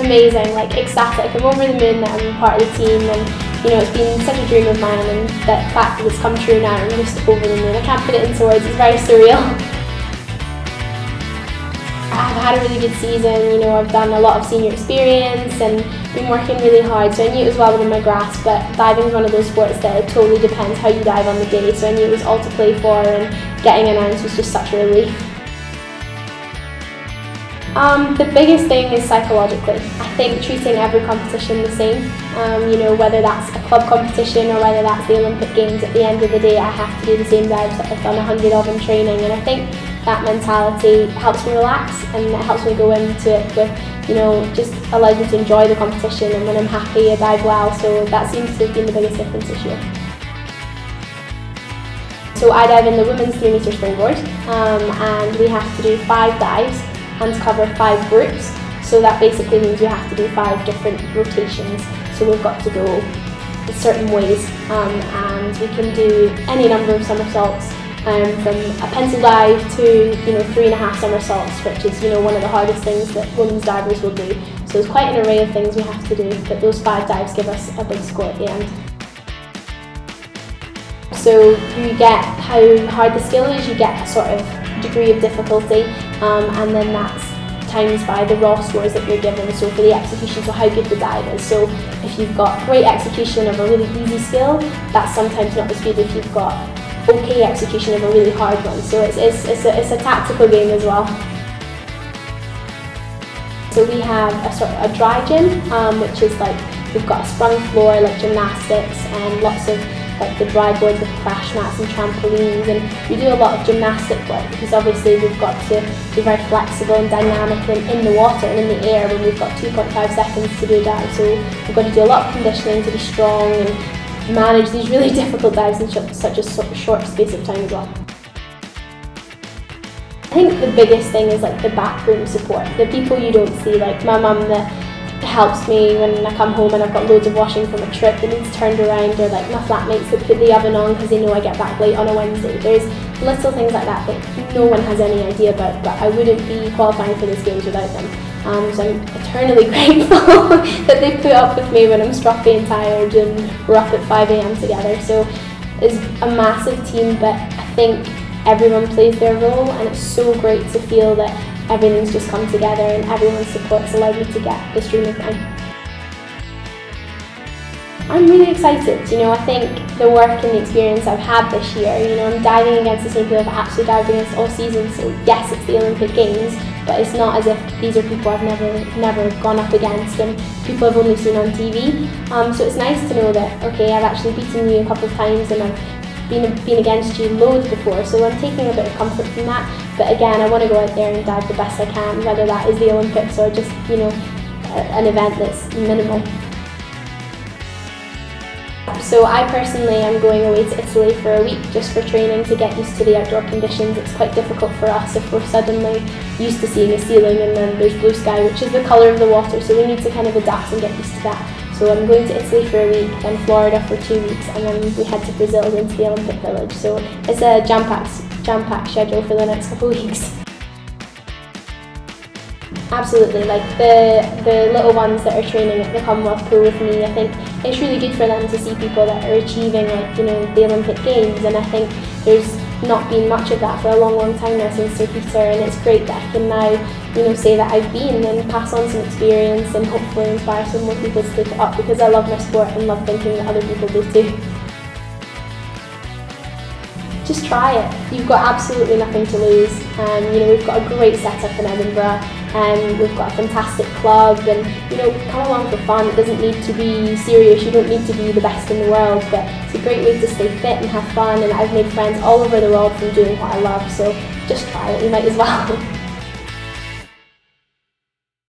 amazing, like ecstatic. I'm over the moon that I'm part of the team, and you know, it's been such a dream of mine, and the fact that it's come true now, I'm just over the moon. I can't put it into words, it's very surreal. I've had a really good season, you know, I've done a lot of senior experience and been working really hard, so I knew it was well within my grasp, but diving is one of those sports that it totally depends how you dive on the day, so I knew it was all to play for, and getting announced was just such a relief. The biggest thing is psychologically. I think treating every competition the same, you know, whether that's a club competition or whether that's the Olympic Games, at the end of the day I have to do the same dives that I've done 100 of in training, and I think that mentality helps me relax, and it helps me go into it with, you know, just allows me to enjoy the competition, and when I'm happy I dive well, so that seems to have been the biggest difference this year. So I dive in the women's 3 metre springboard, and we have to do 5 dives and cover 5 groups, so that basically means we have to do 5 different rotations, so we've got to go certain ways, and we can do any number of somersaults, from a pencil dive to, you know, 3.5 somersaults, which is, you know, one of the hardest things that women's divers will do. So it's quite an array of things we have to do, but those 5 dives give us a big score at the end. So you get how hard the skill is, you get a sort of degree of difficulty, and then that's times by the raw scores that you're given, so for the execution, so how good the dive is. So if you've got great execution of a really easy skill, that's sometimes not as good if you've got okay execution of a really hard one. So it's a tactical game as well. So we have a sort of a dry gym, which is like, we've got a sprung floor like gymnastics, and lots of like the dry boards with crash mats and trampolines, and we do a lot of gymnastic work because obviously we've got to be very flexible and dynamic in the water and in the air when we've got 2.5 seconds to do a dive. So we've got to do a lot of conditioning to be strong and manage these really difficult dives in such a short space of time as well. I think the biggest thing is like the backroom support, the people you don't see, like my mum that helps me when I come home and I've got loads of washing from a trip that needs turned around, or like my flatmates that put the oven on because they know I get back late on a Wednesday. There's little things like that that no one has any idea about, but I wouldn't be qualifying for these games without them. So I'm eternally grateful that they put up with me when I'm stroppy and tired and we're up at 5 AM together. So it's a massive team, but I think everyone plays their role, and it's so great to feel that everything's just come together and everyone's support's allowed me to get this dream of mine. I'm really excited, you know, I think the work and the experience I've had this year, you know, I'm diving against the same people I've actually dived against all season, so yes, it's the Olympic Games, but it's not as if these are people I've never gone up against and people I've only seen on TV. So it's nice to know that, okay, I've actually beaten you a couple of times and I've been against you loads before, so I'm taking a bit of comfort from that. But again, I want to go out there and dive the best I can, whether that is the Olympics or just, you know, an event that's minimal. So I personally am going away to Italy for a week just for training to get used to the outdoor conditions. It's quite difficult for us if we're suddenly used to seeing a ceiling and then there's blue sky, which is the colour of the water, so we need to kind of adapt and get used to that. So I'm going to Italy for a week, then Florida for 2 weeks, and then we head to Brazil into the Olympic Village. So it's a jam-packed schedule for the next couple of weeks. Absolutely, like the little ones that are training at the Commonwealth Pool with me, I think it's really good for them to see people that are achieving, like, you know, the Olympic Games, and I think there's not been much of that for a long time now since Sir Peter, and it's great that I can now, you know, say that I've been and pass on some experience and hopefully inspire some more people to take it up, because I love my sport and love thinking that other people do too. Just try it. You've got absolutely nothing to lose. You know, we've got a great setup in Edinburgh, and we've got a fantastic club, and you know, come along for fun. It doesn't need to be serious, you don't need to be the best in the world, but it's a great way to stay fit and have fun, and I've made friends all over the world from doing what I love, so just try it, you might as well.